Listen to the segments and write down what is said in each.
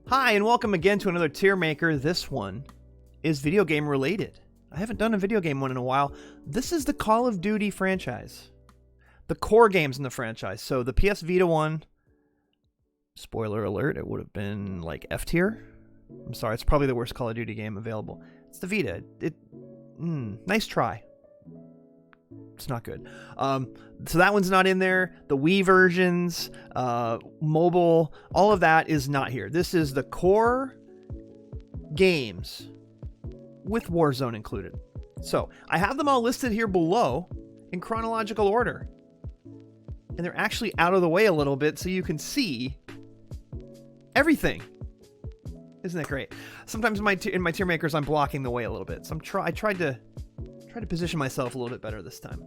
Hi, and welcome again to another tier maker. This one is video game related. I haven't done a video game one in a while. This is the Call of Duty franchise. The core games in the franchise. So the PS Vita one, spoiler alert, it would have been like F tier. I'm sorry, it's probably the worst Call of Duty game available. It's the Vita. Nice try. It's not good. So that one's not in there. The Wii versions, mobile, all of that is not here. This is the core games with Warzone included. So I have them all listed here below in chronological order. And they're actually out of the way a little bit so you can see everything. Isn't that great? Sometimes in my tier makers, I'm blocking the way a little bit. So I tried to position myself a little bit better this time.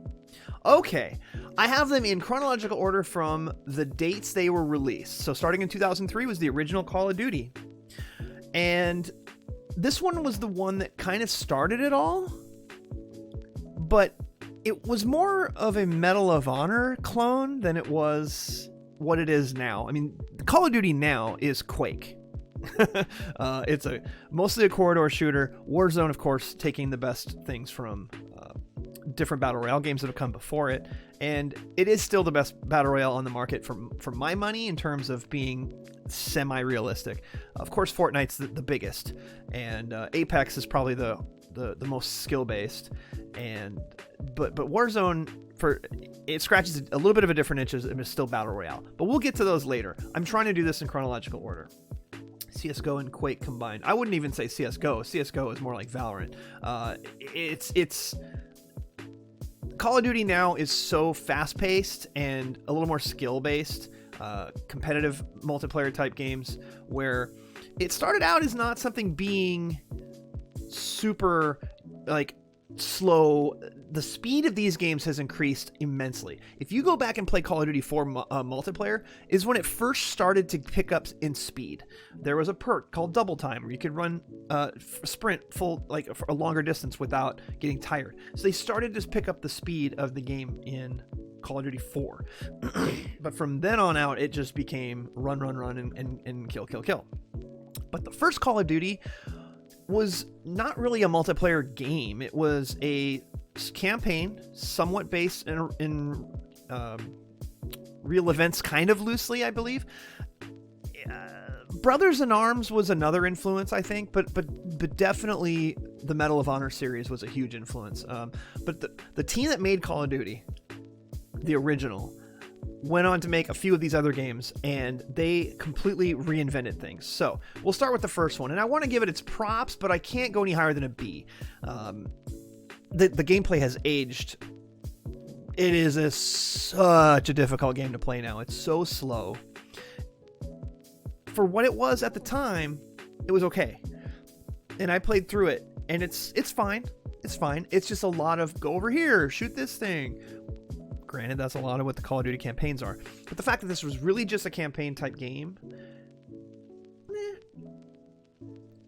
Okay, I have them in chronological order from the dates they were released. So starting in 2003 was the original Call of Duty. And this one was the one that kind of started it all. But it was more of a Medal of Honor clone than it was what it is now. I mean, Call of Duty now is Quake. It's mostly a corridor shooter. Warzone, of course, taking the best things from different battle royale games that have come before it, and it is still the best battle royale on the market for my money in terms of being semi-realistic. Of course, Fortnite's the biggest, and Apex is probably the most skill-based, but Warzone, it scratches a little bit of a different itch, and it's still battle royale. But we'll get to those later. I'm trying to do this in chronological order. CSGO and Quake combined. I wouldn't even say CSGO. CSGO is more like Valorant. It's Call of Duty now is so fast-paced and a little more skill-based, competitive multiplayer type games, where it started out as not something being super like slow. The speed of these games has increased immensely. If you go back and play Call of Duty 4 multiplayer, is when it first started to pick up in speed. There was a perk called Double Time where you could run sprint full, like for a longer distance without getting tired. So they started to pick up the speed of the game in Call of Duty 4. But from then on out, it just became run and kill. But the first Call of Duty was not really a multiplayer game. It was a campaign, somewhat based in real events, kind of loosely, I believe. Brothers in Arms was another influence, I think, but definitely the Medal of Honor series was a huge influence. But the team that made Call of Duty, the original, went on to make a few of these other games, and they completely reinvented things. So we'll start with the first one, and I want to give it its props, but I can't go any higher than a B. The gameplay has aged. It is such a difficult game to play now. It's so slow. For what it was at the time, it was okay, and I played through it, and it's fine. It's fine. It's just a lot of go over here, shoot this thing. Granted, that's a lot of what the Call of Duty campaigns are. But the fact that this was really just a campaign type game,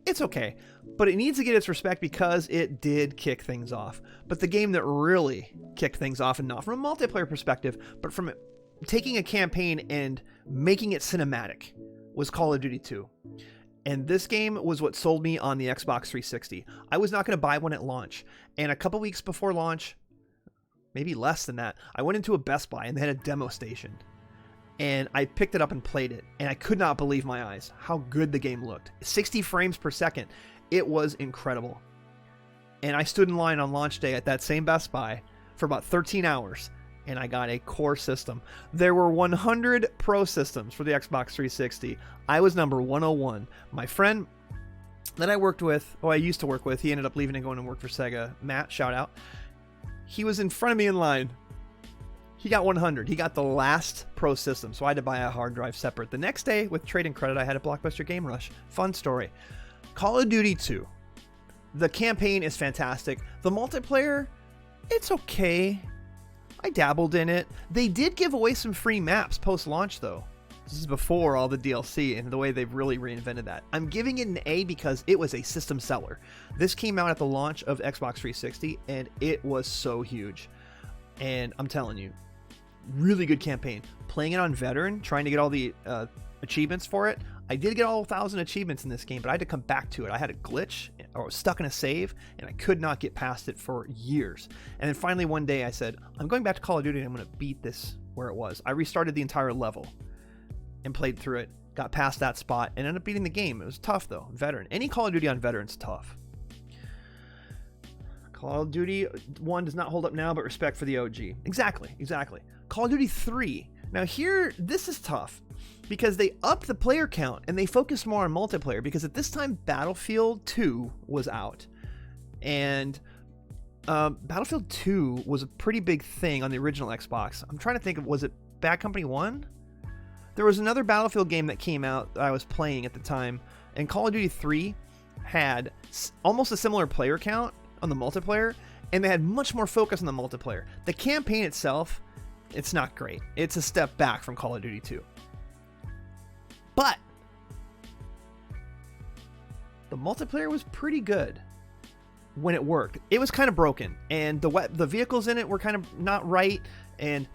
it's okay. But it needs to get its respect because it did kick things off. But the game that really kicked things off, and not from a multiplayer perspective, but from taking a campaign and making it cinematic, was Call of Duty 2. And this game was what sold me on the Xbox 360. I was not going to buy one at launch. And a couple weeks before launch, maybe less than that, I went into a Best Buy and they had a demo station. And I picked it up and played it. And I could not believe my eyes how good the game looked. 60 frames per second. It was incredible. And I stood in line on launch day at that same Best Buy for about 13 hours. And I got a core system. There were 100 Pro systems for the Xbox 360. I was number 101. My friend that I used to work with, he ended up leaving and going to work for Sega. Matt, shout out. He was in front of me in line. He got 100. He got the last Pro system, so I had to buy a hard drive separate. The next day, with trading credit, I had a Blockbuster Game Rush. Fun story. Call of Duty 2. The campaign is fantastic. The multiplayer, it's okay. I dabbled in it. They did give away some free maps post-launch, though. This is before all the DLC and the way they've really reinvented that. I'm giving it an A because it was a system seller. This came out at the launch of Xbox 360, and it was so huge. And I'm telling you, really good campaign. Playing it on Veteran, trying to get all the achievements for it. I did get all 1,000 achievements in this game, but I had to come back to it. I had a glitch, or I was stuck in a save, and I could not get past it for years. And then finally one day I said, I'm going back to Call of Duty and I'm going to beat this where it was. I restarted the entire level and played through it, got past that spot, and ended up beating the game. It was tough though. Veteran. Any Call of Duty on Veteran's tough. Call of Duty 1 does not hold up now, but respect for the OG. Exactly. Call of Duty 3. Now here, this is tough because they upped the player count and they focused more on multiplayer, because at this time Battlefield 2 was out. And Battlefield 2 was a pretty big thing on the original Xbox. I'm trying to think of, was it Bad Company 1? There was another Battlefield game that came out that I was playing at the time, and Call of Duty 3 had almost a similar player count on the multiplayer, and they had much more focus on the multiplayer. The campaign itself, it's not great. It's a step back from Call of Duty 2. But the multiplayer was pretty good when it worked. It was kind of broken, and the vehicles in it were kind of not right, and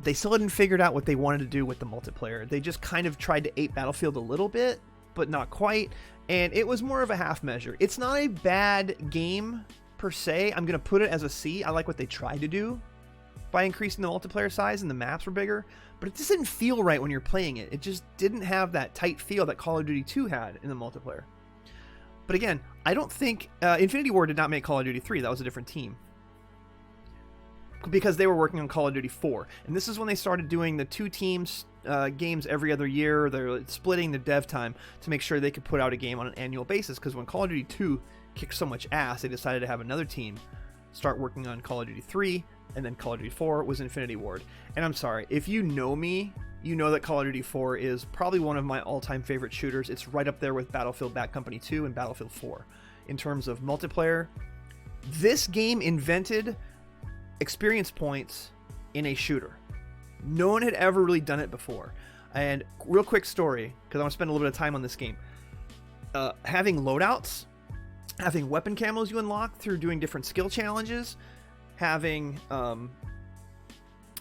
they still hadn't figured out what they wanted to do with the multiplayer. They just kind of tried to ape Battlefield a little bit, but not quite, and it was more of a half measure. It's not a bad game per se. I'm going to put it as a C. I like what they tried to do by increasing the multiplayer size, and the maps were bigger, but it just didn't feel right when you're playing it. It just didn't have that tight feel that Call of Duty 2 had in the multiplayer. But again, I don't think Infinity Ward did not make Call of Duty 3. That was a different team, because they were working on Call of Duty 4. And this is when they started doing the 2 teams games every other year. They're splitting the dev time to make sure they could put out a game on an annual basis, because when Call of Duty 2 kicked so much ass, they decided to have another team start working on Call of Duty 3, and then Call of Duty 4 was Infinity Ward. And I'm sorry, if you know me, you know that Call of Duty 4 is probably one of my all-time favorite shooters. It's right up there with Battlefield Bad Company 2 and Battlefield 4 in terms of multiplayer. This game invented experience points in a shooter. No one had ever really done it before. And real quick story, because I want to spend a little bit of time on this game. Having loadouts, having weapon camos you unlock through doing different skill challenges, having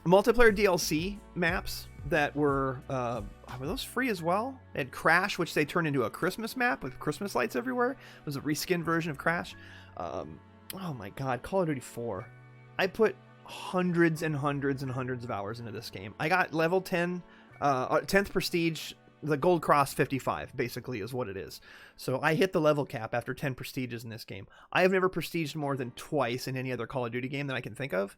multiplayer DLC maps that were those free as well? They had Crash, which they turned into a Christmas map with Christmas lights everywhere. It was a reskin version of Crash. Oh my god, Call of Duty 4. I put hundreds and hundreds and hundreds of hours into this game. I got level 10, 10th prestige, the gold cross 55 basically is what it is. So I hit the level cap after 10 prestiges in this game. I have never prestiged more than twice in any other Call of Duty game that I can think of.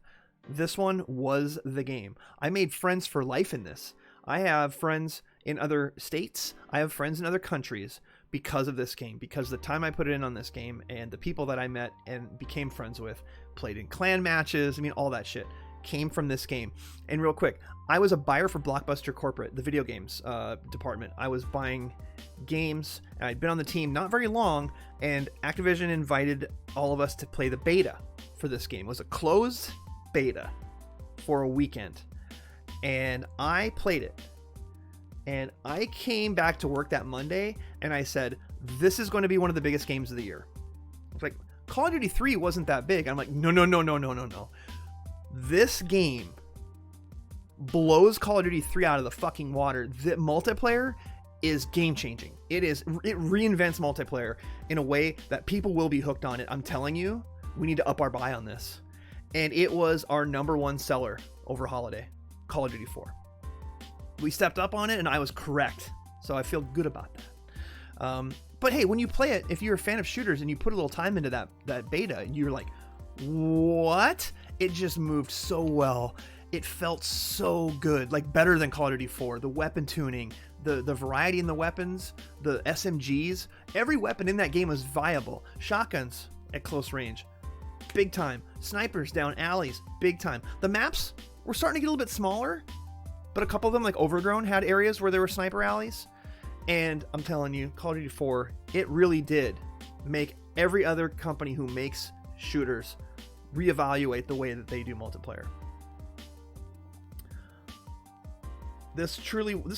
This one was the game. I made friends for life in this. I have friends in other states. I have friends in other countries because of this game, because the time I put in on this game and the people that I met and became friends with, played in clan matches, I mean, all that shit came from this game. And real quick, I was a buyer for Blockbuster Corporate, the video games department. I was buying games, and I'd been on the team not very long, and Activision invited all of us to play the beta for this game. It was a closed beta for a weekend, and I played it. And I came back to work that Monday, and I said, this is going to be one of the biggest games of the year. It's like, Call of Duty 3 wasn't that big. I'm like, no. This game blows Call of Duty 3 out of the fucking water. The multiplayer is game-changing. It reinvents multiplayer in a way that people will be hooked on it. I'm telling you, we need to up our buy on this. And it was our #1 seller over holiday, Call of Duty 4. We stepped up on it, and I was correct. So I feel good about that. But hey, when you play it, if you're a fan of shooters and you put a little time into that beta, you're like, what? It just moved so well. It felt so good, like better than Call of Duty 4. The weapon tuning, the variety in the weapons, the SMGs, every weapon in that game was viable. Shotguns at close range, big time. Snipers down alleys, big time. The maps were starting to get a little bit smaller, but a couple of them, like Overgrown, had areas where there were sniper alleys. And I'm telling you, Call of Duty 4, it really did make every other company who makes shooters reevaluate the way that they do multiplayer. This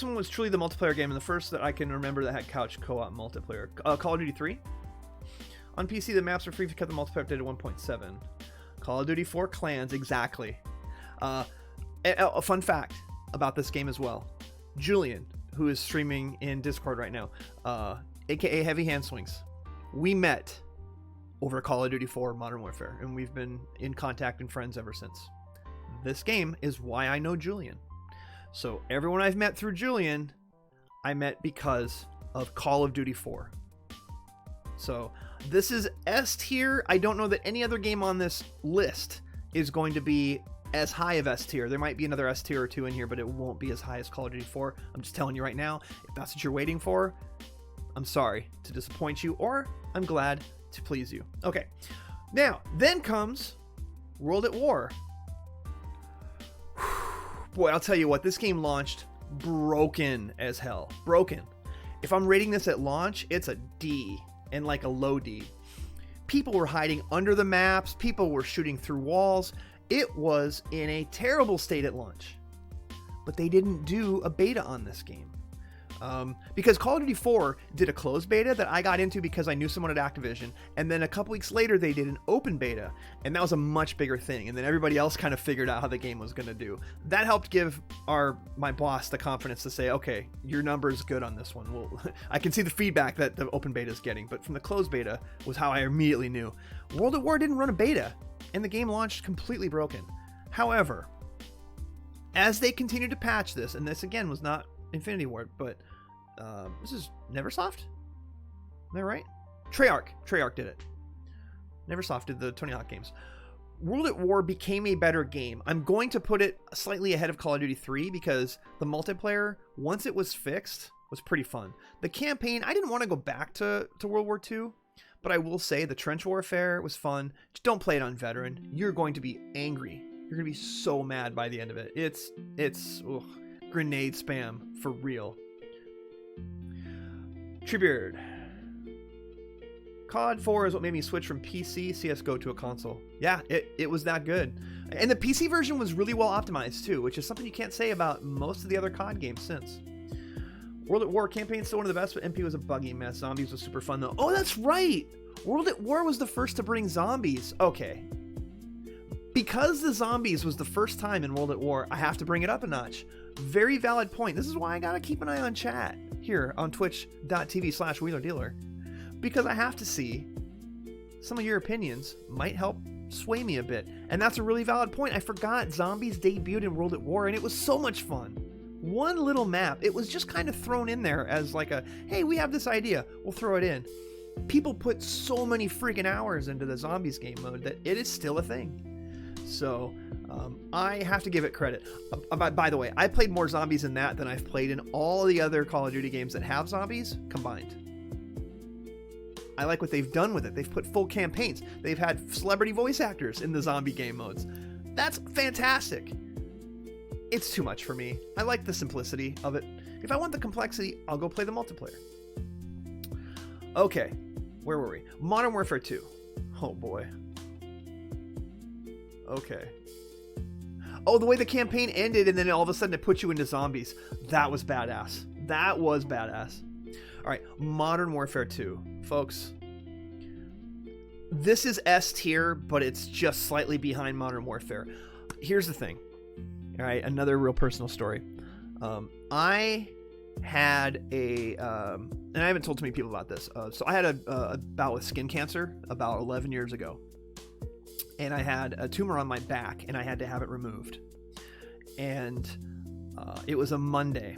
one was truly the multiplayer game, and the first that I can remember that had couch co-op multiplayer. Call of Duty 3. On PC, the maps are free if you cut the multiplayer update to 1.7. Call of Duty 4 Clans, exactly. A fun fact about this game as well. Julian, who is streaming in Discord right now, aka Heavy Hand Swings. We met over Call of Duty 4 Modern Warfare, and we've been in contact and friends ever since. This game is why I know Julian. So everyone I've met through Julian, I met because of Call of Duty 4. So this is S tier. I don't know that any other game on this list is going to be as high of S tier. There might be another S tier or two in here, but it won't be as high as Call of Duty 4. I'm just telling you right now, if that's what you're waiting for, I'm sorry to disappoint you, or I'm glad to please you. Okay, now, then comes World at War. Boy, I'll tell you what, this game launched broken as hell. Broken. If I'm rating this at launch, it's a D, and like a low D. People were hiding under the maps. People were shooting through walls. It was in a terrible state at launch. But they didn't do a beta on this game. Because Call of Duty 4 did a closed beta that I got into because I knew someone at Activision, and then a couple weeks later they did an open beta, and that was a much bigger thing, and then everybody else kind of figured out how the game was going to do. That helped give my boss the confidence to say, okay, your number is good on this one. Well, I can see the feedback that the open beta is getting, but from the closed beta was how I immediately knew. World at War didn't run a beta, and the game launched completely broken. However, as they continued to patch this, and this again was not Infinity Ward, but this is Neversoft? Am I right? Treyarch did it. Neversoft did the Tony Hawk games. World at War became a better game. I'm going to put it slightly ahead of Call of Duty 3 because the multiplayer, once it was fixed, was pretty fun. The campaign, I didn't want to go back to World War II, but I will say the trench warfare was fun. Just don't play it on veteran. You're going to be angry. You're going to be so mad by the end of it. It's grenade spam for real. Treebeard. COD 4 is what made me switch from PC CSGO to a console. Yeah, it was that good. And the PC version was really well optimized too, which is something you can't say about most of the other COD games since. World at War campaign still one of the best, but MP was a buggy mess. Zombies was super fun though. Oh, that's right! World at War was the first to bring zombies. Okay. Because the zombies was the first time in World at War, I have to bring it up a notch. Very valid point. This is why I gotta keep an eye on chat here on twitch.tv/wheelerdealer, because I have to see some of your opinions might help sway me a bit. And that's a really valid point. I forgot zombies debuted in World at War, and it was so much fun. One little map, it was just kind of thrown in there as like a, hey, we have this idea, we'll throw it in. People put so many freaking hours into the zombies game mode that it is still a thing. So I have to give it credit. By the way, I played more zombies in that than I've played in all the other Call of Duty games that have zombies combined. I like what they've done with it. They've put full campaigns. They've had celebrity voice actors in the zombie game modes. That's fantastic. It's too much for me. I like the simplicity of it. If I want the complexity, I'll go play the multiplayer. Okay, where were we? Modern Warfare 2. Oh boy. Okay. Oh, the way the campaign ended and then all of a sudden it put you into zombies. That was badass. That was badass. All right, Modern Warfare 2. Folks, this is S tier, but it's just slightly behind Modern Warfare. Here's the thing. All right, another real personal story. I had and I haven't told too many people about this. So I had a bout with skin cancer about 11 years ago. And I had a tumor on my back, and I had to have it removed. And it was a Monday.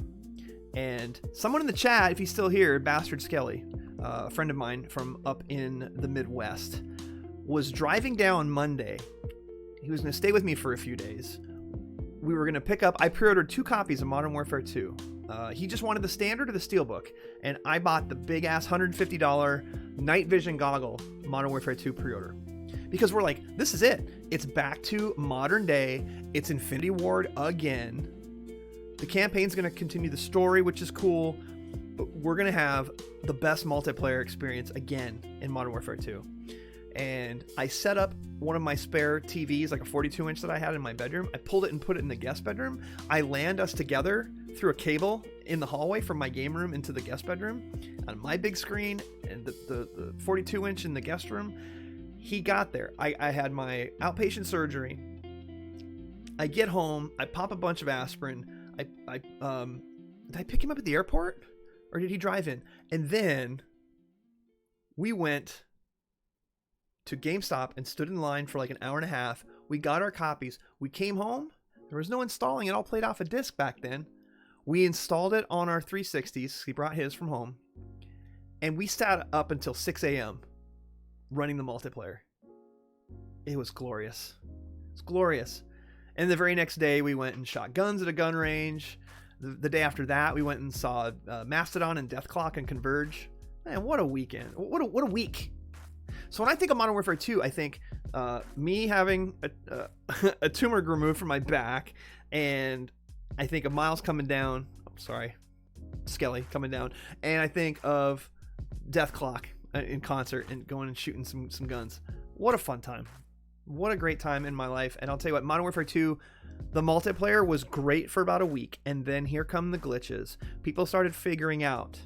And someone in the chat, if he's still here, Bastard Skelly, a friend of mine from up in the Midwest, was driving down Monday. He was going to stay with me for a few days. We were going to pick up, I pre-ordered 2 copies of Modern Warfare 2. He just wanted the standard or the steelbook. And I bought the big-ass $150 night vision goggle Modern Warfare 2 pre-order. Because we're like, this is it. It's back to modern day. It's Infinity Ward again. The campaign's going to continue the story, which is cool. But we're going to have the best multiplayer experience again in Modern Warfare 2. And I set up one of my spare TVs, like a 42-inch that I had in my bedroom. I pulled it and put it in the guest bedroom. I land us together through a cable in the hallway from my game room into the guest bedroom on my big screen and the 42-inch in the guest room. He got there. I had my outpatient surgery. I get home. I pop a bunch of aspirin. I did I pick him up at the airport? Or did he drive in? And then we went to GameStop and stood in line for like an hour and a half. We got our copies. We came home. There was no installing. It all played off a disc back then. We installed it on our 360s. He brought his from home. And we sat up until 6 a.m. running the multiplayer. It was glorious. It's glorious. And the very next day, we went and shot guns at a gun range. The day after that, we went and saw Mastodon and Deathclock and Converge. Man, what a weekend. What a week. So when I think of Modern Warfare 2, I think me having a tumor removed from my back, and I think of Miles coming down. Oh, sorry. Skelly coming down. And I think of Deathclock in concert and going and shooting some guns. What a fun time. What a great time in my life. And I'll tell you what, Modern Warfare 2, the multiplayer was great for about a week, and then here come the glitches. People started figuring out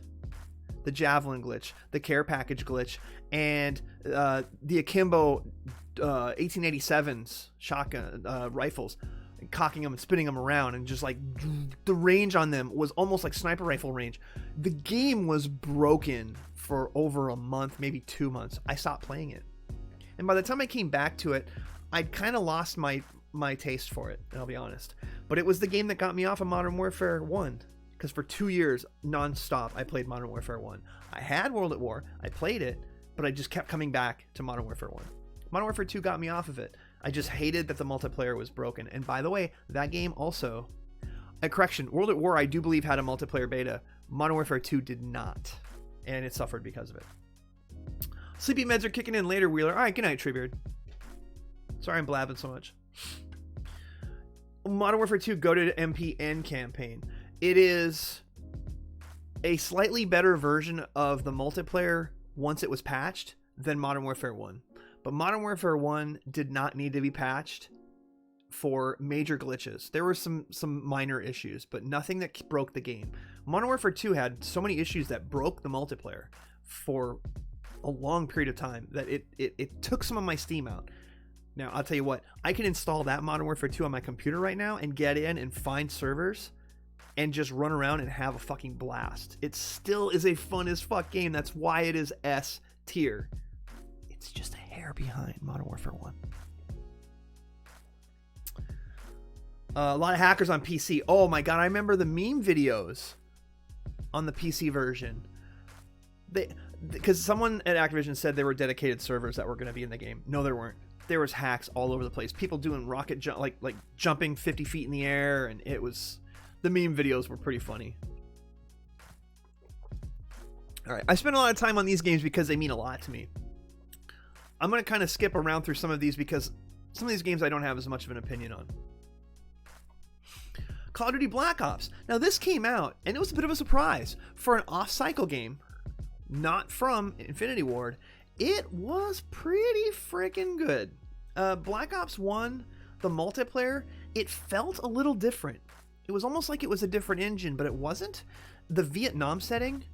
the Javelin glitch, the care package glitch, and the Akimbo 1887s shotgun rifles, and cocking them and spinning them around, and just like the range on them was almost like sniper rifle range. The game was broken for over a month, maybe 2 months. I stopped playing it. And by the time I came back to it, I'd kind of lost my taste for it, I'll be honest. But it was the game that got me off of Modern Warfare 1. Because for 2 years, non-stop, I played Modern Warfare 1. I had World at War, I played it, but I just kept coming back to Modern Warfare 1. Modern Warfare 2 got me off of it. I just hated that the multiplayer was broken. And by the way, that game also... correction, World at War, I do believe, had a multiplayer beta. Modern Warfare 2 did not. And it suffered because of it. Sleepy meds are kicking in later, Wheeler. All right, good night, Treebeard. Sorry I'm blabbing so much. Modern Warfare 2 goated MPN campaign. It is a slightly better version of the multiplayer once it was patched than Modern Warfare 1. But Modern Warfare 1 did not need to be patched for major glitches. There were some minor issues, but nothing that broke the game. Modern Warfare 2 had so many issues that broke the multiplayer for a long period of time that it took some of my steam out. Now, I'll tell you what, I can install that Modern Warfare 2 on my computer right now and get in and find servers and just run around and have a fucking blast. It still is a fun as fuck game. That's why it is S tier. It's just a hair behind Modern Warfare 1. A lot of hackers on PC. Oh my god, I remember the meme videos on the PC version. Because someone at Activision said there were dedicated servers that were going to be in the game. No, there weren't. There was hacks all over the place. People doing rocket jump, like jumping 50 feet in the air, and it was... The meme videos were pretty funny. All right, I spend a lot of time on these games because they mean a lot to me. I'm going to kind of skip around through some of these because some of these games I don't have as much of an opinion on. Call of Duty Black Ops. Now, this came out, and it was a bit of a surprise. For an off-cycle game, not from Infinity Ward, it was pretty freaking good. Black Ops 1, the multiplayer, it felt a little different. It was almost like it was a different engine, but it wasn't. The Vietnam setting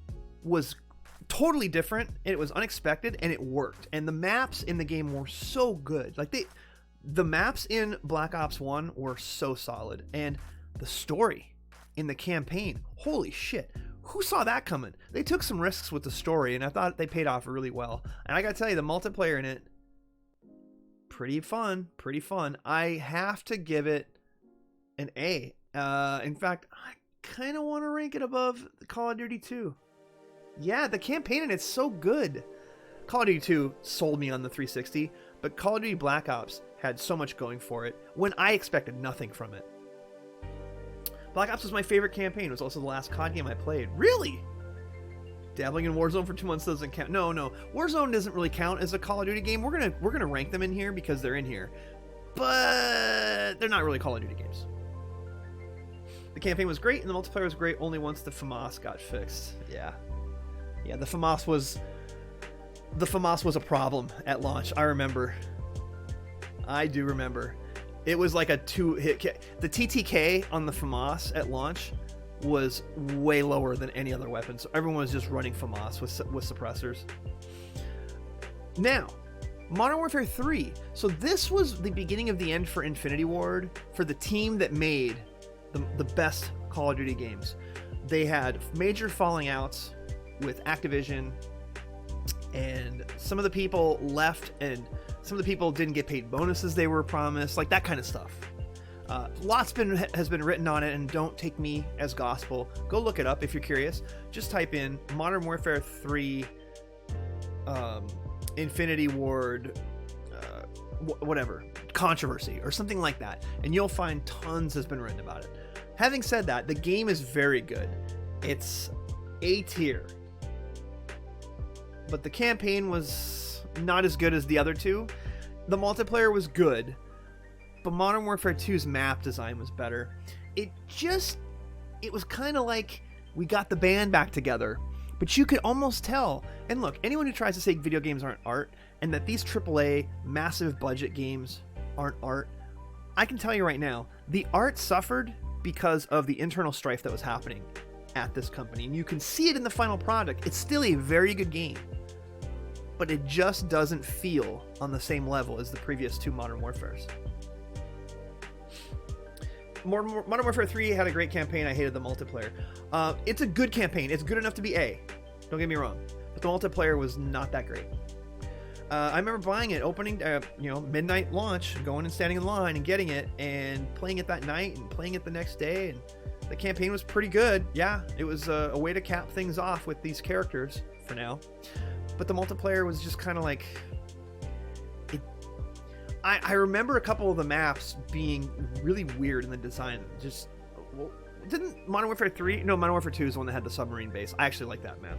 was totally different, and it was unexpected, and it worked. And the maps in the game were so good. Like the maps in Black Ops 1 were so solid, and the story in the campaign, holy shit. Who saw that coming? They took some risks with the story, and I thought they paid off really well. And I gotta tell you, the multiplayer in it, pretty fun. I have to give it an A. In fact, I kind of want to rank it above Call of Duty 2. Yeah, the campaign in it's so good. Call of Duty 2 sold me on the 360, but Call of Duty Black Ops had so much going for it when I expected nothing from it. Black Ops was my favorite campaign. It was also the last COD game I played. Really? Dabbling in Warzone for 2 months doesn't count. No. Warzone doesn't really count as a Call of Duty game. We're gonna rank them in here because they're in here. But they're not really Call of Duty games. The campaign was great and the multiplayer was great only once the FAMAS got fixed. Yeah, the FAMAS was a problem at launch. I remember. I do remember. It was like a 2-hit. The TTK on the FAMAS at launch was way lower than any other weapon, so everyone was just running FAMAS with suppressors. Now, Modern Warfare 3. So this was the beginning of the end for Infinity Ward, for the team that made the best Call of Duty games. They had major falling outs with Activision, and some of the people left, and some of the people didn't get paid bonuses they were promised, like that kind of stuff. Lots has been written on it, and don't take me as gospel. Go look it up if you're curious. Just type in Modern Warfare 3 Infinity Ward whatever controversy or something like that, and you'll find tons has been written about it. Having said that, the game is very good. It's A tier, but the campaign was not as good as the other two. The multiplayer was good, but Modern Warfare 2's map design was better. It was kind of like we got the band back together, but you could almost tell. And look, anyone who tries to say video games aren't art, and that these AAA massive budget games aren't art, I can tell you right now, the art suffered because of the internal strife that was happening at this company. And you can see it in the final product. It's still a very good game, but it just doesn't feel on the same level as the previous two Modern Warfares. Modern Warfare 3 had a great campaign. I hated the multiplayer. It's a good campaign. It's good enough to be A. Don't get me wrong. But the multiplayer was not that great. I remember buying it, opening, midnight launch, going and standing in line and getting it, and playing it that night and playing it the next day. And the campaign was pretty good. Yeah, it was a way to cap things off with these characters for now. But the multiplayer was just kind of like... I remember a couple of the maps being really weird in the design. Didn't Modern Warfare 3? No, Modern Warfare 2 is the one that had the submarine base. I actually like that map.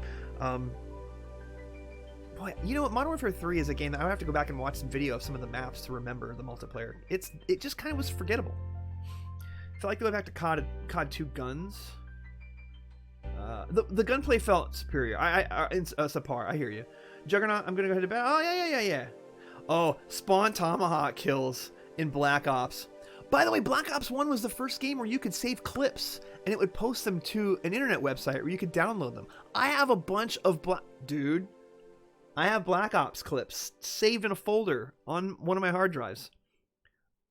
Boy, you know what? Modern Warfare 3 is a game that I would have to go back and watch some video of some of the maps to remember the multiplayer. It just kind of was forgettable. I felt like they went back to COD 2 guns. The gunplay felt superior. Subpar. I hear you. Juggernaut, I'm gonna go ahead to bed. Oh yeah. Oh, spawn tomahawk kills in Black Ops. By the way, Black Ops 1 was the first game where you could save clips and it would post them to an internet website where you could download them. I have a bunch of I have Black Ops clips saved in a folder on one of my hard drives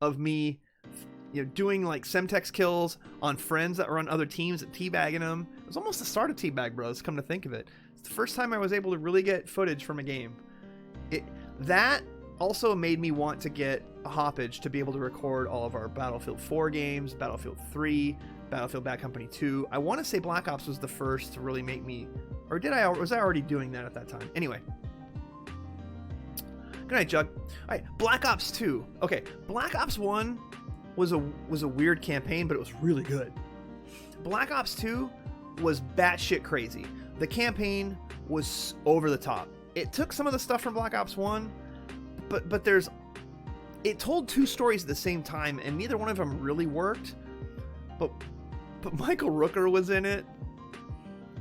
of me, doing like Semtex kills on friends that were on other teams and teabagging them. It was almost the start of Teabag Bros, come to think of it. It's the first time I was able to really get footage from a game. That also made me want to get a hoppage to be able to record all of our Battlefield 4 games, Battlefield 3, Battlefield Bad Company 2. I want to say Black Ops was the first to really make me, or was I already doing that at that time? Anyway. Good night, Jug. All right, Black Ops 2. Okay, Black Ops 1 was a weird campaign, but it was really good. Black Ops 2 was batshit crazy. The campaign was over the top. It took some of the stuff from Black Ops 1, but it told two stories at the same time, and neither one of them really worked. But Michael Rooker was in it,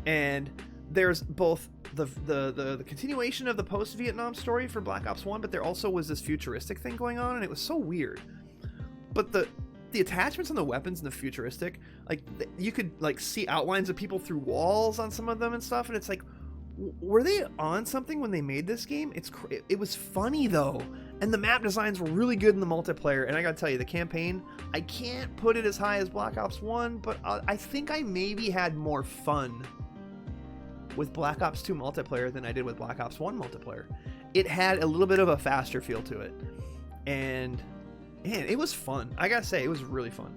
and there's both the continuation of the post-Vietnam story for Black Ops 1, but there also was this futuristic thing going on, and it was so weird. But the attachments on the weapons and the futuristic, like you could like see outlines of people through walls on some of them and stuff, and it's like, were they on something when they made this game? It was funny though, and the map designs were really good in the multiplayer. And I gotta tell you, the campaign, I can't put it as high as Black Ops 1, but I think I maybe had more fun with Black Ops 2 multiplayer than I did with Black Ops 1 multiplayer. It had a little bit of a faster feel to it, and man, it was fun. I gotta say, it was really fun.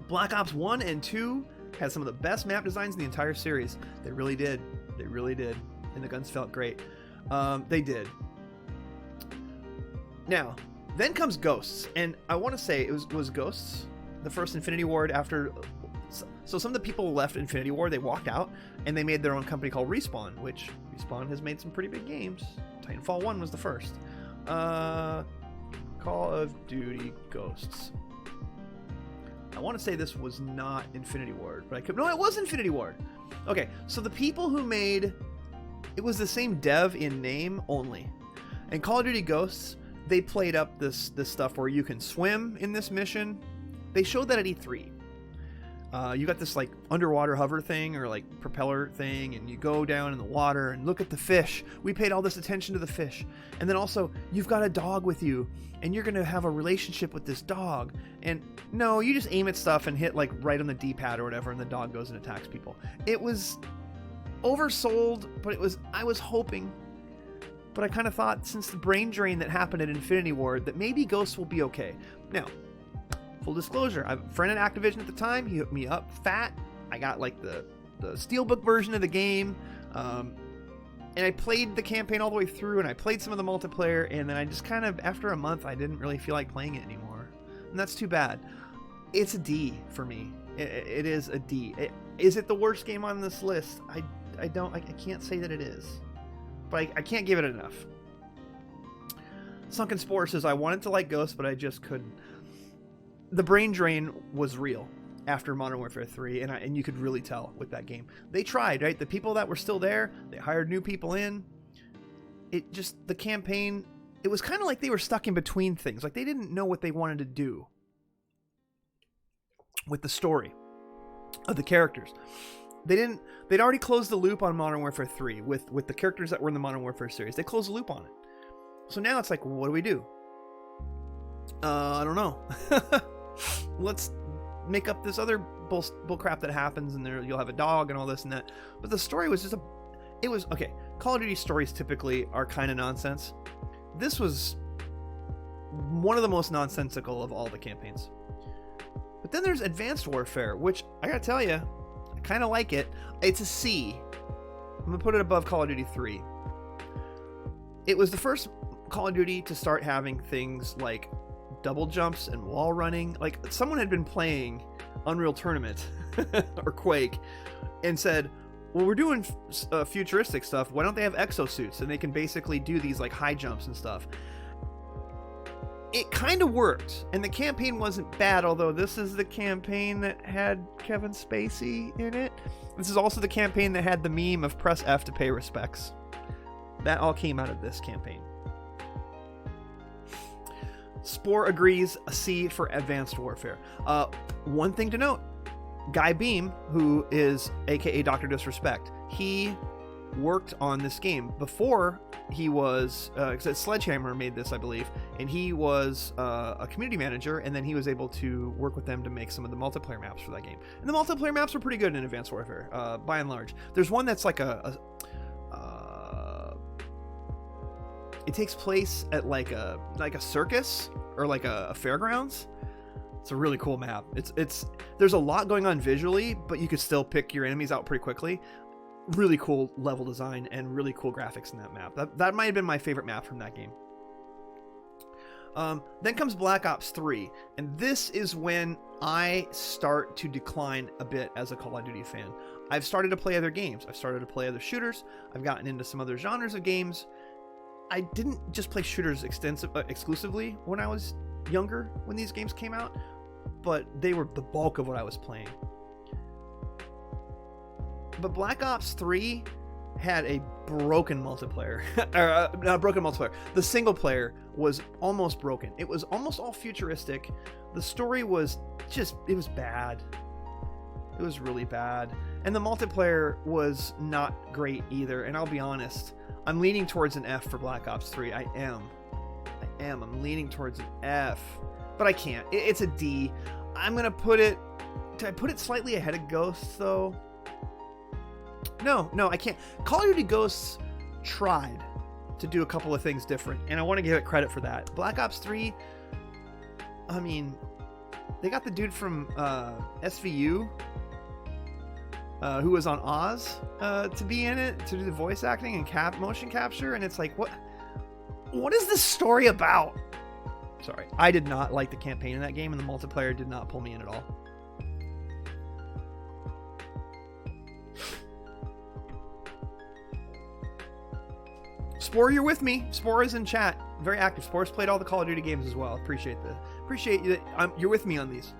Black Ops 1 and 2 had some of the best map designs in the entire series. They really did. They really did. And the guns felt great. They did. Now, then comes Ghosts. And I want to say it was Ghosts, the first Infinity Ward after... So some of the people left Infinity Ward, they walked out, and they made their own company called Respawn, which Respawn has made some pretty big games. Titanfall 1 was the first. Call of Duty Ghosts. I want to say this was not Infinity Ward, but no, it was Infinity Ward. Okay, so the people who made it was the same dev in name only. And Call of Duty Ghosts, they played up this stuff where you can swim in this mission. They showed that at E3. You got this like underwater hover thing or like propeller thing, and you go down in the water and look at the fish. We paid all this attention to the fish. And then also you've got a dog with you and you're going to have a relationship with this dog. And no, you just aim at stuff and hit like right on the D-pad or whatever, and the dog goes and attacks people. It was oversold, but I was hoping. But I kind of thought, since the brain drain that happened at Infinity Ward, that maybe Ghosts will be okay. Now, full disclosure, I have a friend at Activision at the time. He hooked me up fat. I got like the Steelbook version of the game. And I played the campaign all the way through, and I played some of the multiplayer, and then I just kind of, after a month, I didn't really feel like playing it anymore. And that's too bad. It's a D for me. It is a D. Is it the worst game on this list? I can't say that it is. But I can't give it enough. Sunken Spore says, I wanted to like Ghost, but I just couldn't. The brain drain was real after Modern Warfare 3, and you could really tell with that game. They tried, right? The people that were still there, they hired new people in. The campaign, it was kind of like they were stuck in between things. Like they didn't know what they wanted to do with the story of the characters. They'd already closed the loop on Modern Warfare 3 with the characters that were in the Modern Warfare series. They closed the loop on it. So now it's like, well, what do we do? I don't know. Let's make up this other bull crap that happens, and you'll have a dog and all this and that. But the story was okay. Call of Duty stories typically are kind of nonsense. This was one of the most nonsensical of all the campaigns. But then there's Advanced Warfare, which I gotta tell you, I kind of like it. It's a C. I'm gonna put it above Call of Duty 3. It was the first Call of Duty to start having things like double jumps and wall running. Like someone had been playing Unreal Tournament or Quake and said, well, we're doing futuristic stuff. Why don't they have exosuits? And they can basically do these like high jumps and stuff. It kind of worked, and the campaign wasn't bad, although this is the campaign that had Kevin Spacey in it. This is also the campaign that had the meme of press F to pay respects. That all came out of this campaign. Spore agrees, a C for Advanced Warfare. One thing to note, Guy Beam, who is aka Dr. Disrespect, he worked on this game before he was Sledgehammer made this, I believe, and he was a community manager, and then he was able to work with them to make some of the multiplayer maps for that game. And the multiplayer maps were pretty good in Advanced Warfare, by and large. There's one that's like it takes place at like a circus or like a fairgrounds. It's a really cool map. There's a lot going on visually, but you could still pick your enemies out pretty quickly. Really cool level design and really cool graphics in that map. That might have been my favorite map from that game. Then comes Black Ops 3, and this is when I start to decline a bit as a Call of Duty fan. I've started to play other games. I've started to play other shooters. I've gotten into some other genres of games. I didn't just play shooters exclusively when I was younger, when these games came out, but they were the bulk of what I was playing. But Black Ops 3 had a broken multiplayer. Not broken multiplayer. The single player was almost broken. It was almost all futuristic. The story was it was bad. It was really bad. And the multiplayer was not great either. And I'll be honest, I'm leaning towards an F for Black Ops 3. I am. I'm leaning towards an F. But I can't. It's a D. I'm going to put it... Did I put it slightly ahead of Ghosts, though? No, I can't. Call of Duty Ghosts tried to do a couple of things different, and I want to give it credit for that. Black Ops 3, I mean, they got the dude from SVU, who was on Oz, to be in it, to do the voice acting and motion capture, and it's like, what is this story about? Sorry, I did not like the campaign in that game, and the multiplayer did not pull me in at all. Spore, you're with me. Spore is in chat. Very active. Spore's played all the Call of Duty games as well. Appreciate you that you're with me on these.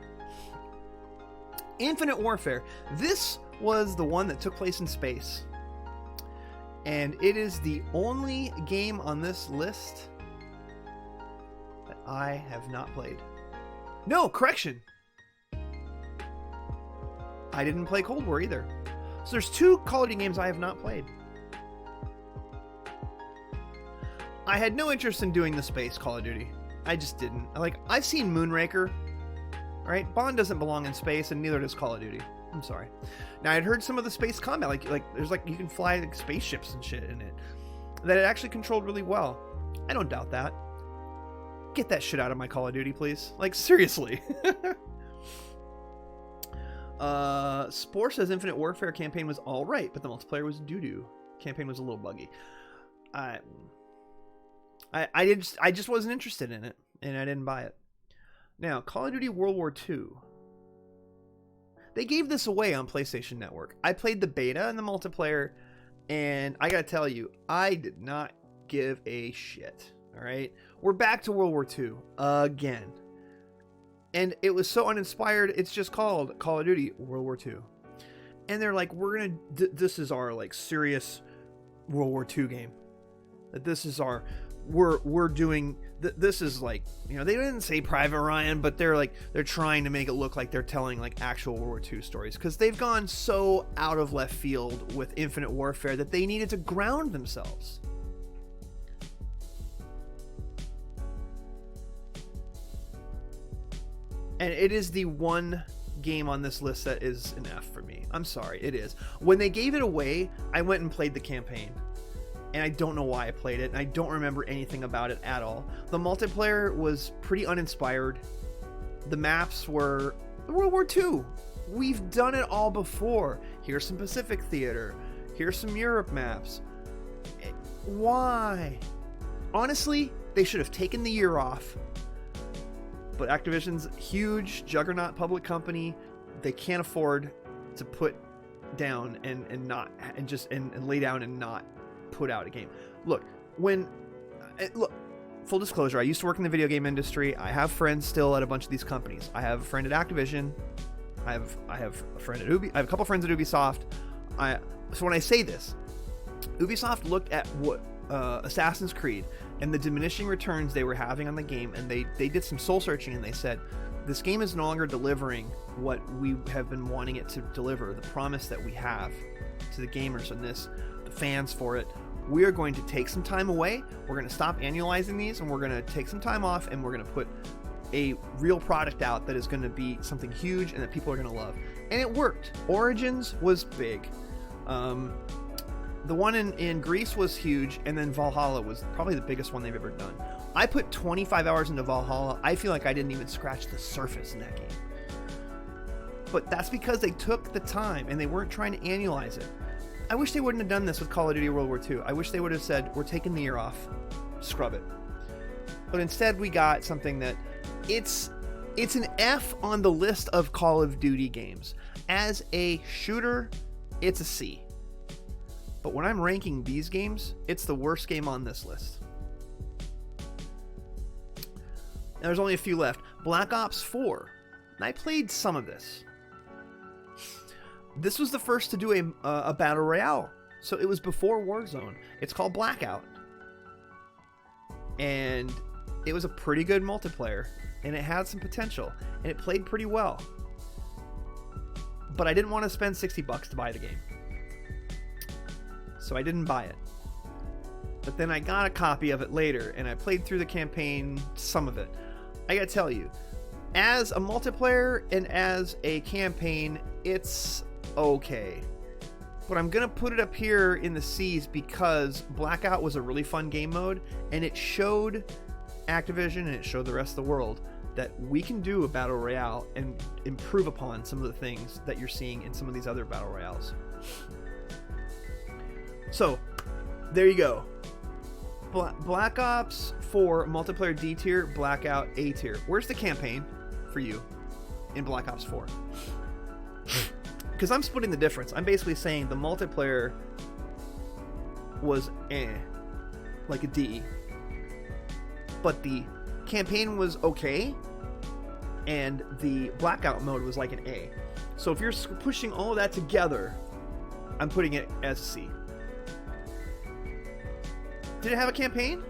Infinite Warfare. This was the one that took place in space. And it is the only game on this list that I have not played. No, correction. I didn't play Cold War either. So there's 2 Call of Duty games I have not played. I had no interest in doing the space Call of Duty. I just didn't. Like, I've seen Moonraker. Right? Bond doesn't belong in space, and neither does Call of Duty. I'm sorry. Now, I'd heard some of the space combat, like there's like, you can fly like spaceships and shit in it, that it actually controlled really well. I don't doubt that. Get that shit out of my Call of Duty, please. Like, seriously. Spore says Infinite Warfare campaign was alright, but the multiplayer was doo-doo. Campaign was a little buggy. I just wasn't interested in it, and I didn't buy it. Now, Call of Duty World War II. They gave this away on PlayStation Network. I played the beta and the multiplayer, and I gotta tell you, I did not give a shit. Alright? We're back to World War II. Again. And it was so uninspired, it's just called Call of Duty World War II. And they're like, we're gonna... this is our, like, serious World War II game. That this is our... We're doing... this is like... You know, they didn't say Private Ryan, but they're like... They're trying to make it look like they're telling, like, actual World War II stories. Because they've gone so out of left field with Infinite Warfare that they needed to ground themselves. And it is the one game on this list that is an F for me. I'm sorry, it is. When they gave it away, I went and played the campaign. And I don't know why I played it, and I don't remember anything about it at all. The multiplayer was pretty uninspired. The maps were World War II. We've done it all before. Here's some Pacific Theater. Here's some Europe maps. Why? Honestly, they should have taken the year off. But Activision's huge juggernaut public company. They can't afford to put down and lay down and not put out a game. Look, full disclosure, I used to work in the video game industry. I have friends still at a bunch of these companies. I have a friend at Activision. I have a friend at I have a couple friends at Ubisoft. So when I say this, Ubisoft looked at what Assassin's Creed and the diminishing returns they were having on the game, and they did some soul searching, and they said, this game is no longer delivering what we have been wanting it to deliver, the promise that we have to the gamers and the fans for it. We are going to take some time away. We're going to stop annualizing these, and we're going to take some time off, and we're going to put a real product out that is going to be something huge and that people are going to love. And it worked. Origins was big. The one in Greece was huge, and then Valhalla was probably the biggest one they've ever done. I put 25 hours into Valhalla. I feel like I didn't even scratch the surface in that game. But that's because they took the time, and they weren't trying to annualize it. I wish they wouldn't have done this with Call of Duty World War II. I wish they would have said, we're taking the year off. Scrub it. But instead, we got something that... It's an F on the list of Call of Duty games. As a shooter, it's a C. But when I'm ranking these games, it's the worst game on this list. Now, there's only a few left. Black Ops 4. And I played some of this. This was the first to do a battle royale. So it was before Warzone. It's called Blackout. And it was a pretty good multiplayer. And it had some potential. And it played pretty well. But I didn't want to spend $60 to buy the game. So I didn't buy it. But then I got a copy of it later, and I played through the campaign, some of it. I gotta tell you, as a multiplayer and as a campaign, it's okay. But I'm gonna put it up here in the C's because Blackout was a really fun game mode, and it showed Activision and it showed the rest of the world that we can do a battle royale and improve upon some of the things that you're seeing in some of these other battle royales. So, there you go. Black Ops 4 multiplayer D tier, Blackout A tier. Where's the campaign for you in Black Ops 4? Because I'm splitting the difference. I'm basically saying the multiplayer was like a D. But the campaign was okay, and the Blackout mode was like an A. So if you're pushing all of that together, I'm putting it as a C. Did it have a campaign?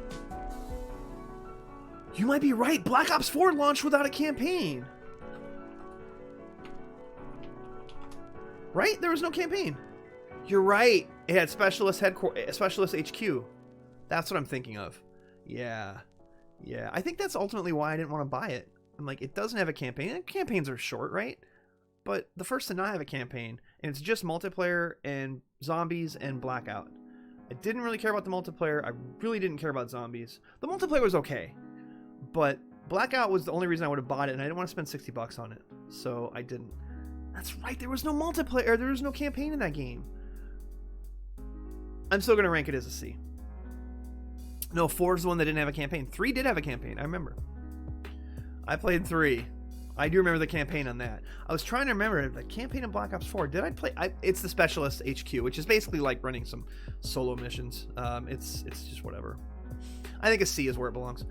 You might be right. Black Ops 4 launched without a campaign. Right? There was no campaign. You're right. It had Specialist HQ. That's what I'm thinking of. Yeah. Yeah. I think that's ultimately why I didn't want to buy it. I'm like, it doesn't have a campaign. And campaigns are short, right? But the first to not have a campaign, and it's just multiplayer and zombies and Blackout. I didn't really care about the multiplayer. I really didn't care about zombies. The multiplayer was okay, but Blackout was the only reason I would have bought it, and I didn't want to spend $60 on it, so I didn't. That's right, there was no multiplayer. There was no campaign in that game. I'm still going to rank it as a C. No, 4 is the one that didn't have a campaign. 3 did have a campaign, I remember. I played 3. I do remember the campaign on that. I was trying to remember the campaign in Black Ops 4. Did I play? It's the Specialist HQ, which is basically like running some solo missions. It's just whatever. I think a C is where it belongs.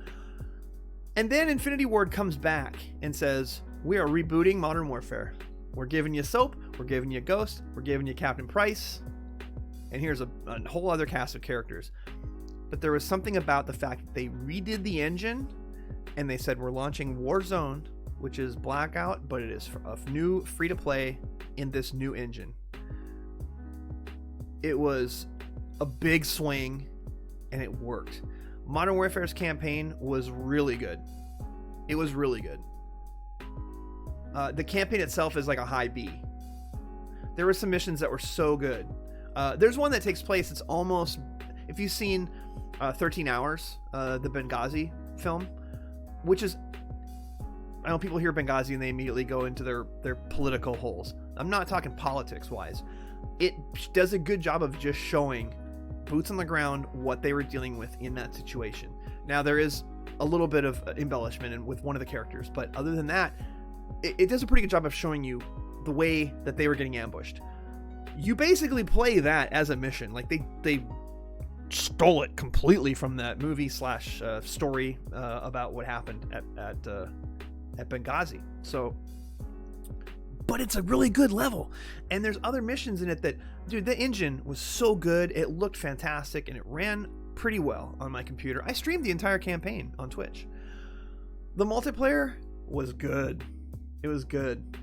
And then Infinity Ward comes back and says, we are rebooting Modern Warfare. We're giving you Soap. We're giving you Ghost. We're giving you Captain Price. And here's a whole other cast of characters. But there was something about the fact that they redid the engine and they said, we're launching Warzone, which is Blackout, but it is a new free-to-play in this new engine. It was a big swing, and it worked. Modern Warfare's campaign was really good. It was really good. The campaign itself is like a high B. There were some missions that were so good. There's one that takes place, it's almost... If you've seen 13 Hours, the Benghazi film, which is... I know people hear Benghazi and they immediately go into their political holes. I'm not talking politics-wise. It does a good job of just showing boots on the ground what they were dealing with in that situation. Now, there is a little bit of embellishment with one of the characters, but other than that, it does a pretty good job of showing you the way that they were getting ambushed. You basically play that as a mission. Like, they stole it completely from that movie / story about what happened at Benghazi. So, but it's a really good level, and there's other missions in it that, dude, the engine was so good, it looked fantastic, and it ran pretty well on my computer. I streamed the entire campaign on Twitch. The multiplayer was good. It was good,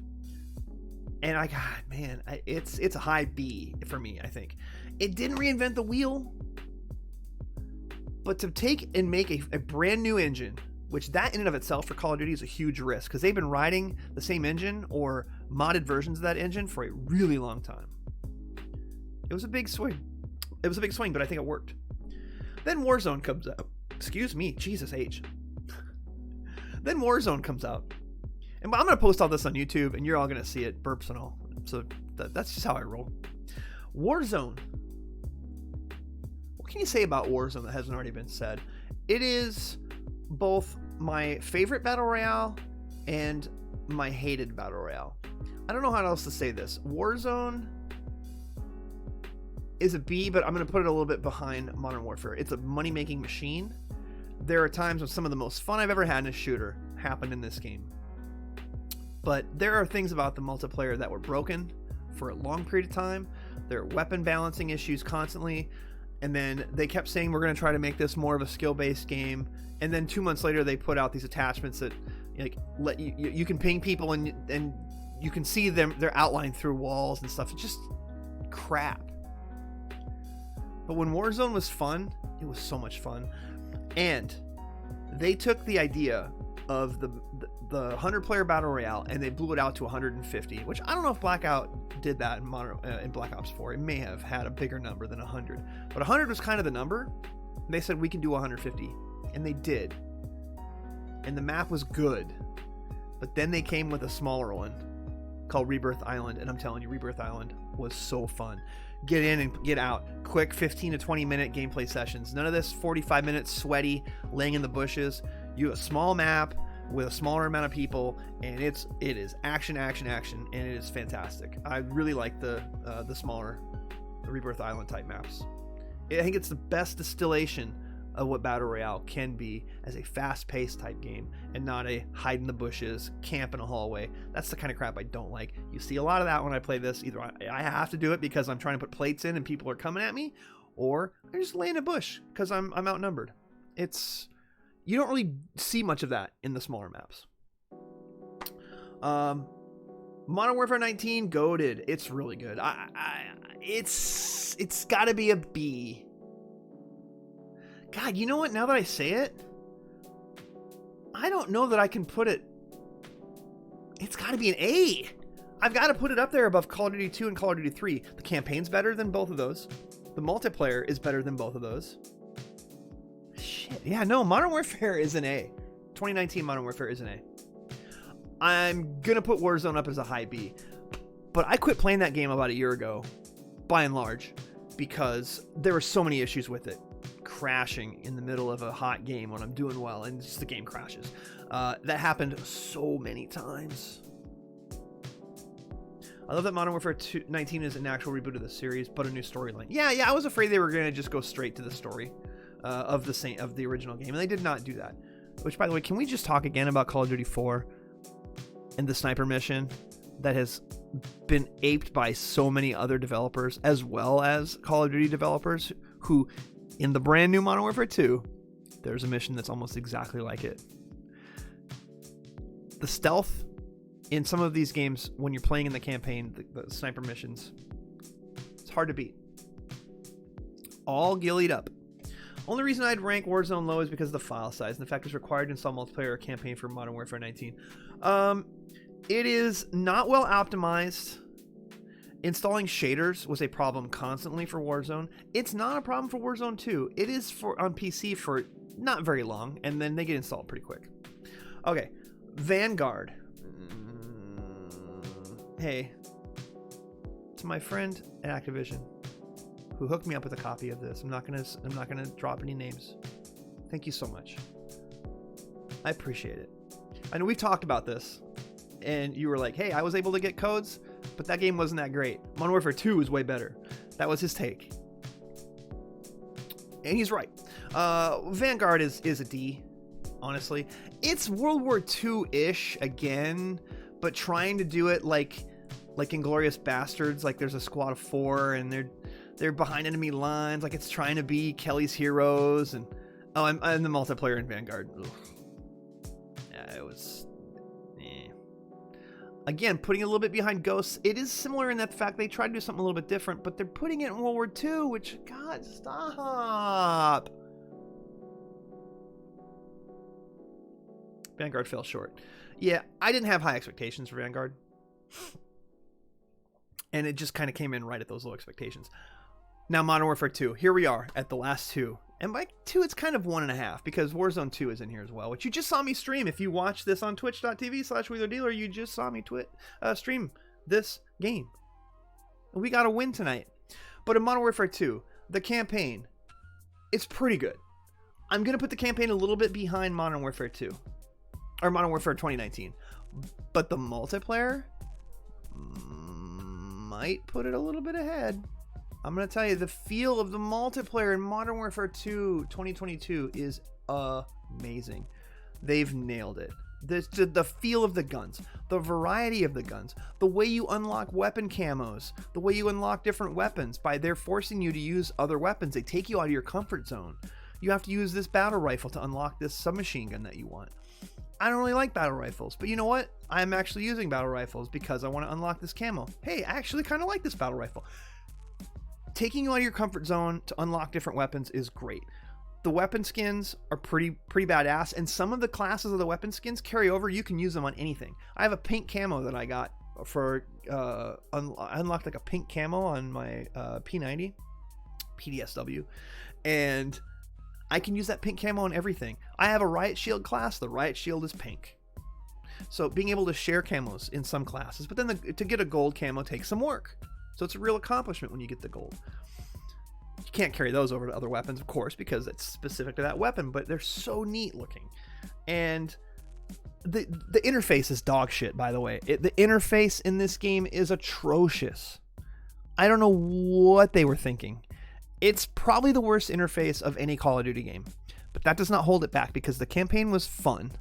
and it's a high B for me. I think it didn't reinvent the wheel, but to take and make a brand new engine, which that in and of itself for Call of Duty is a huge risk, because they've been riding the same engine or modded versions of that engine for a really long time. It was a big swing. It was a big swing, but I think it worked. Then Warzone comes out. Excuse me, Jesus H. Then Warzone comes out. And I'm going to post all this on YouTube, and you're all going to see it, burps and all. So that's just how I roll. Warzone. What can you say about Warzone that hasn't already been said? It is both my favorite battle royale and my hated battle royale. I don't know how else to say this. Warzone is a B, but I'm going to put it a little bit behind Modern Warfare. It's a money-making machine. There are times when some of the most fun I've ever had in a shooter happened in this game. But there are things about the multiplayer that were broken for a long period of time. There are weapon balancing issues constantly. And then they kept saying, we're going to try to make this more of a skill-based game. And then 2 months later, they put out these attachments that like let you can ping people and you can see their outline through walls and stuff. It's just crap. But when Warzone was fun, it was so much fun. And they took the idea of the 100-player battle royale and they blew it out to 150, which I don't know if Blackout did that in Black Ops 4. It may have had a bigger number than 100, but 100 was kind of the number. And they said we can do 150, and they did. And the map was good, but then they came with a smaller one called Rebirth Island, and I'm telling you, Rebirth Island was so fun. Get in and get out. Quick 15 to 20 minute gameplay sessions. None of this 45 minutes sweaty laying in the bushes. You have a small map with a smaller amount of people, and it is action, action, action, and it is fantastic. I really like the smaller Rebirth Island type maps. I think it's the best distillation of what Battle Royale can be as a fast-paced type game, and not a hide in the bushes, camp in a hallway. That's the kind of crap I don't like. You see a lot of that when I play this. Either I have to do it because I'm trying to put plates in and people are coming at me, or I just lay in a bush because I'm outnumbered. You don't really see much of that in the smaller maps. Modern Warfare 19, goated. It's really good. It's got to be a B. God, you know what? Now that I say it, I don't know that I can put it. It's got to be an A. I've got to put it up there above Call of Duty 2 and Call of Duty 3. The campaign's better than both of those. The multiplayer is better than both of those. Shit. Yeah, no, Modern Warfare is an A. 2019 Modern Warfare is an A. I'm going to put Warzone up as a high B. But I quit playing that game about a year ago, by and large, because there were so many issues with it. Crashing in the middle of a hot game when I'm doing well, and just the game crashes. That happened so many times. I love that Modern Warfare 19 is an actual reboot of the series, but a new storyline. Yeah, I was afraid they were going to just go straight to the story of the original game, and they did not do that. Which, by the way, can we just talk again about Call of Duty 4 and the sniper mission that has been aped by so many other developers, as well as Call of Duty developers, who, in the brand new Modern Warfare 2, there's a mission that's almost exactly like it. The stealth in some of these games, when you're playing in the campaign, the sniper missions, it's hard to beat. All gillied up. Only reason I'd rank Warzone low is because of the file size and the fact it's required to install multiplayer or campaign for Modern Warfare 19. It is not well optimized. Installing shaders was a problem constantly for Warzone. It's not a problem for Warzone 2. It is on PC for not very long, and then they get installed pretty quick. Okay, Vanguard. Hey, to my friend at Activision, who hooked me up with a copy of this. I'm not gonna drop any names. Thank you so much. I appreciate it. I know we've talked about this, and you were like, "Hey, I was able to get codes, but that game wasn't that great. Modern Warfare 2 is way better." That was his take, and he's right. Vanguard is a D. Honestly, it's World War II-ish again, but trying to do it like Inglourious Bastards, like there's a squad of 4 and they're behind enemy lines, like it's trying to be Kelly's Heroes, and the multiplayer in Vanguard. Ugh. Yeah, it was. Again, putting it a little bit behind Ghosts, it is similar in that fact they tried to do something a little bit different, but they're putting it in World War II, which, God, stop. Vanguard fell short. Yeah, I didn't have high expectations for Vanguard. And it just kind of came in right at those low expectations. Now, Modern Warfare 2. Here we are at the last 2. And by 2, it's kind of 1.5, because Warzone 2 is in here as well, which you just saw me stream. If you watch this on twitch.tv/WheelerDealer, you just saw me stream this game. And we got a win tonight. But in Modern Warfare 2, the campaign, it's pretty good. I'm going to put the campaign a little bit behind Modern Warfare 2. Or Modern Warfare 2019. But the multiplayer might put it a little bit ahead. I'm going to tell you, the feel of the multiplayer in Modern Warfare 2 2022 is amazing. They've nailed it. The feel of the guns, the variety of the guns, the way you unlock weapon camos, the way you unlock different weapons. They're forcing you to use other weapons. They take you out of your comfort zone. You have to use this battle rifle to unlock this submachine gun that you want. I don't really like battle rifles, but you know what? I'm actually using battle rifles because I want to unlock this camo. Hey, I actually kind of like this battle rifle. Taking you out of your comfort zone to unlock different weapons is great. The weapon skins are pretty badass, and some of the classes of the weapon skins carry over. You can use them on anything. I have a pink camo that I got for I unlocked like a pink camo on my P90 PDSW, and I can use that pink camo on everything. I have a Riot Shield class. The Riot Shield is pink. So being able to share camos in some classes, but then to get a gold camo takes some work. So it's a real accomplishment when you get the gold. You can't carry those over to other weapons, of course, because it's specific to that weapon, but they're so neat looking. And the interface is dog shit, by the way. The interface in this game is atrocious. I don't know what they were thinking. It's probably the worst interface of any Call of Duty game, but that does not hold it back because the campaign was fun.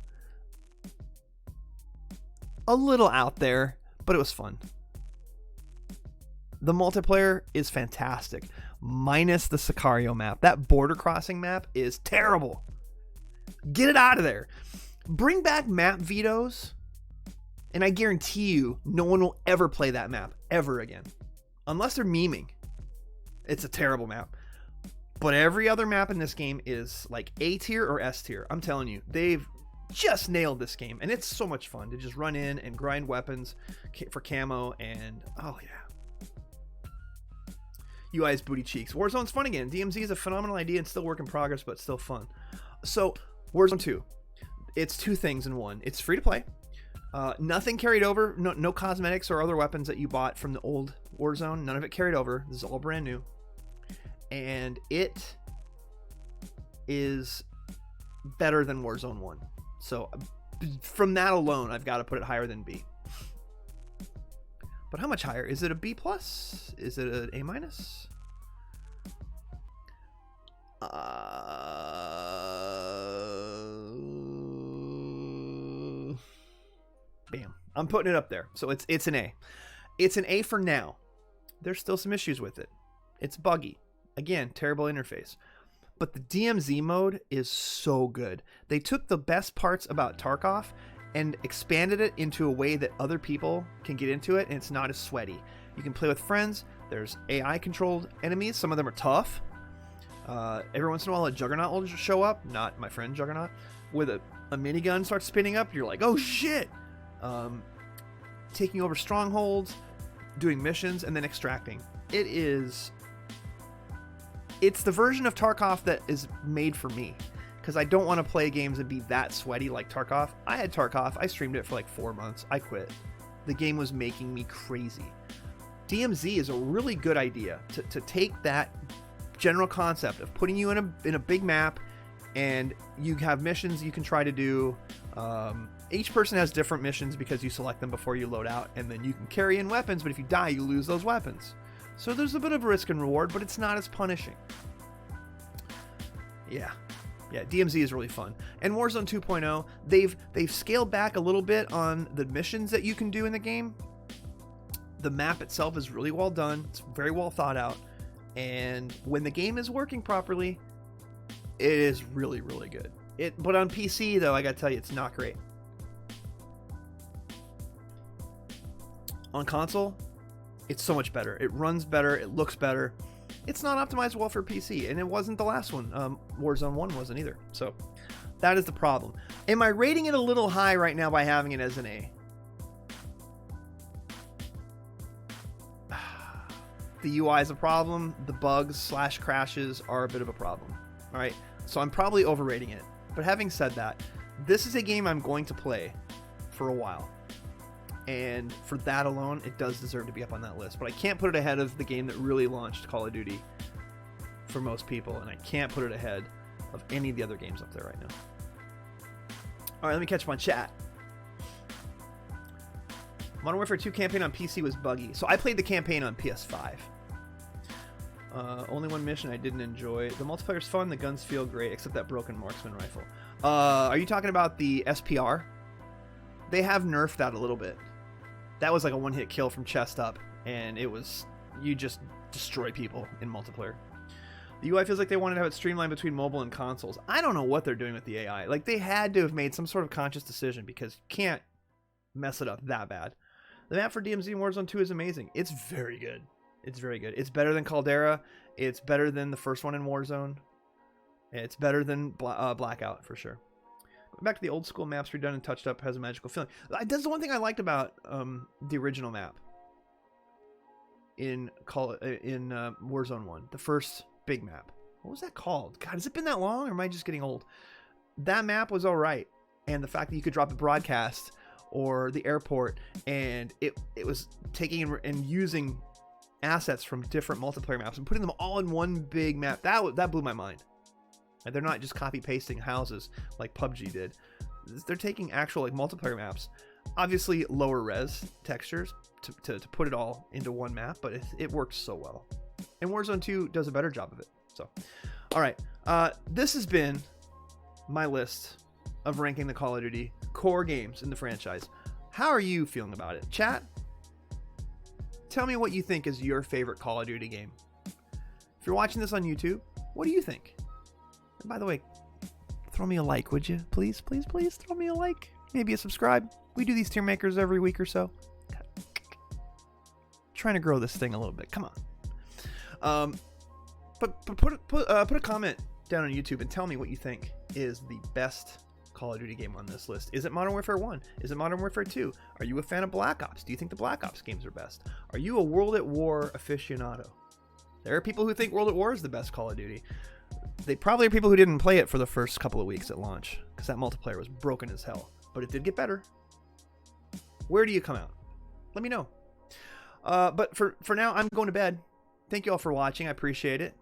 A little out there, but it was fun. The multiplayer is fantastic, minus the Sicario map. That border crossing map is terrible. Get it out of there. Bring back map vetoes And I guarantee you, no one will ever play that map ever again. Unless they're memeing. It's a terrible map. But every other map in this game is like A tier or S tier. I'm telling you, they've just nailed this game. And it's so much fun to just run in and grind weapons for camo. And oh yeah. UI's booty cheeks. Warzone's fun again. DMZ is a phenomenal idea and still work in progress, but still fun. So Warzone 2. It's two things in one. It's free to play. Nothing carried over. No cosmetics or other weapons that you bought from the old Warzone. None of it carried over. This is all brand new. And it is better than Warzone 1. So from that alone, I've got to put it higher than B. But how much higher? Is it a B+? Is it an A-? Bam. I'm putting it up there. So it's an A. It's an A for now. There's still some issues with it. It's buggy. Again, terrible interface. But the DMZ mode is so good. They took the best parts about Tarkov and expanded it into a way that other people can get into it, and it's not as sweaty. You can play with friends. There's AI-controlled enemies. Some of them are tough. Every once in a while, a Juggernaut will show up. Not my friend Juggernaut. With a minigun starts spinning up. You're like, oh shit! Taking over strongholds, doing missions, and then extracting. It's the version of Tarkov that is made for me, because I don't want to play games and be that sweaty like Tarkov. I had Tarkov. I streamed it for like 4 months. I quit. The game was making me crazy. DMZ is a really good idea to take that general concept of putting you in a big map, and you have missions you can try to do. Each person has different missions because you select them before you load out, and then you can carry in weapons, but if you die, you lose those weapons. So there's a bit of a risk and reward, but it's not as punishing. Yeah, DMZ is really fun. And Warzone 2.0, they've scaled back a little bit on the missions that you can do in the game. The map itself is really well done. It's very well thought out. And when the game is working properly, it is really, really good. But on PC, though, I gotta tell you, it's not great. On console, it's so much better. It runs better. It looks better. It's not optimized well for PC, and it wasn't the last one. Warzone 1 wasn't either. So that is the problem. Am I rating it a little high right now by having it as an A? The UI is a problem. The bugs / crashes are a bit of a problem. All right. So I'm probably overrating it. But having said that, this is a game I'm going to play for a while. And for that alone, it does deserve to be up on that list. But I can't put it ahead of the game that really launched Call of Duty for most people. And I can't put it ahead of any of the other games up there right now. All right, let me catch my chat. Modern Warfare 2 campaign on PC was buggy. So I played the campaign on PS5. Only one mission I didn't enjoy. The multiplayer's fun. The guns feel great, except that broken marksman rifle. Are you talking about the SPR? They have nerfed that a little bit. That was like a one-hit kill from chest up, and it was, you just destroy people in multiplayer. The UI feels like they wanted to have it streamlined between mobile and consoles. I don't know what they're doing with the AI. Like, they had to have made some sort of conscious decision, because you can't mess it up that bad. The map for DMZ and Warzone 2 is amazing. It's very good. It's very good. It's better than Caldera. It's better than the first one in Warzone. It's better than Blackout, for sure. Going back to the old school maps, redone and touched up, has a magical feeling. That's the one thing I liked about the original map in Warzone 1. The first big map. What was that called? God, has it been that long, or am I just getting old? That map was all right. And the fact that you could drop a broadcast or the airport, and it was taking and using assets from different multiplayer maps and putting them all in one big map. That blew my mind. And they're not just copy pasting houses like PUBG did. They're taking actual like multiplayer maps, obviously lower res textures to put it all into one map, but it works so well. And Warzone 2 does a better job of it. So, all right, this has been my list of ranking the Call of Duty core games in the franchise. How are you feeling about it? Chat, tell me what you think is your favorite Call of Duty game. If you're watching this on YouTube, what do you think? And by the way, throw me a like, would you? Please, please, please throw me a like. maybe a subscribe. We do these tier makers every week or so. Trying to grow this thing a little bit. Come on. But put a comment down on YouTube and tell me what you think is the best Call of Duty game on this list. Is it Modern Warfare 1? Is it Modern Warfare 2? Are you a fan of Black Ops? Do you think the Black Ops games are best? Are you a World at War aficionado? There are people who think World at War is the best Call of Duty. They probably are people who didn't play it for the first couple of weeks at launch, because that multiplayer was broken as hell. But it did get better. Where do you come out? Let me know. But for now, I'm going to bed. Thank you all for watching. I appreciate it.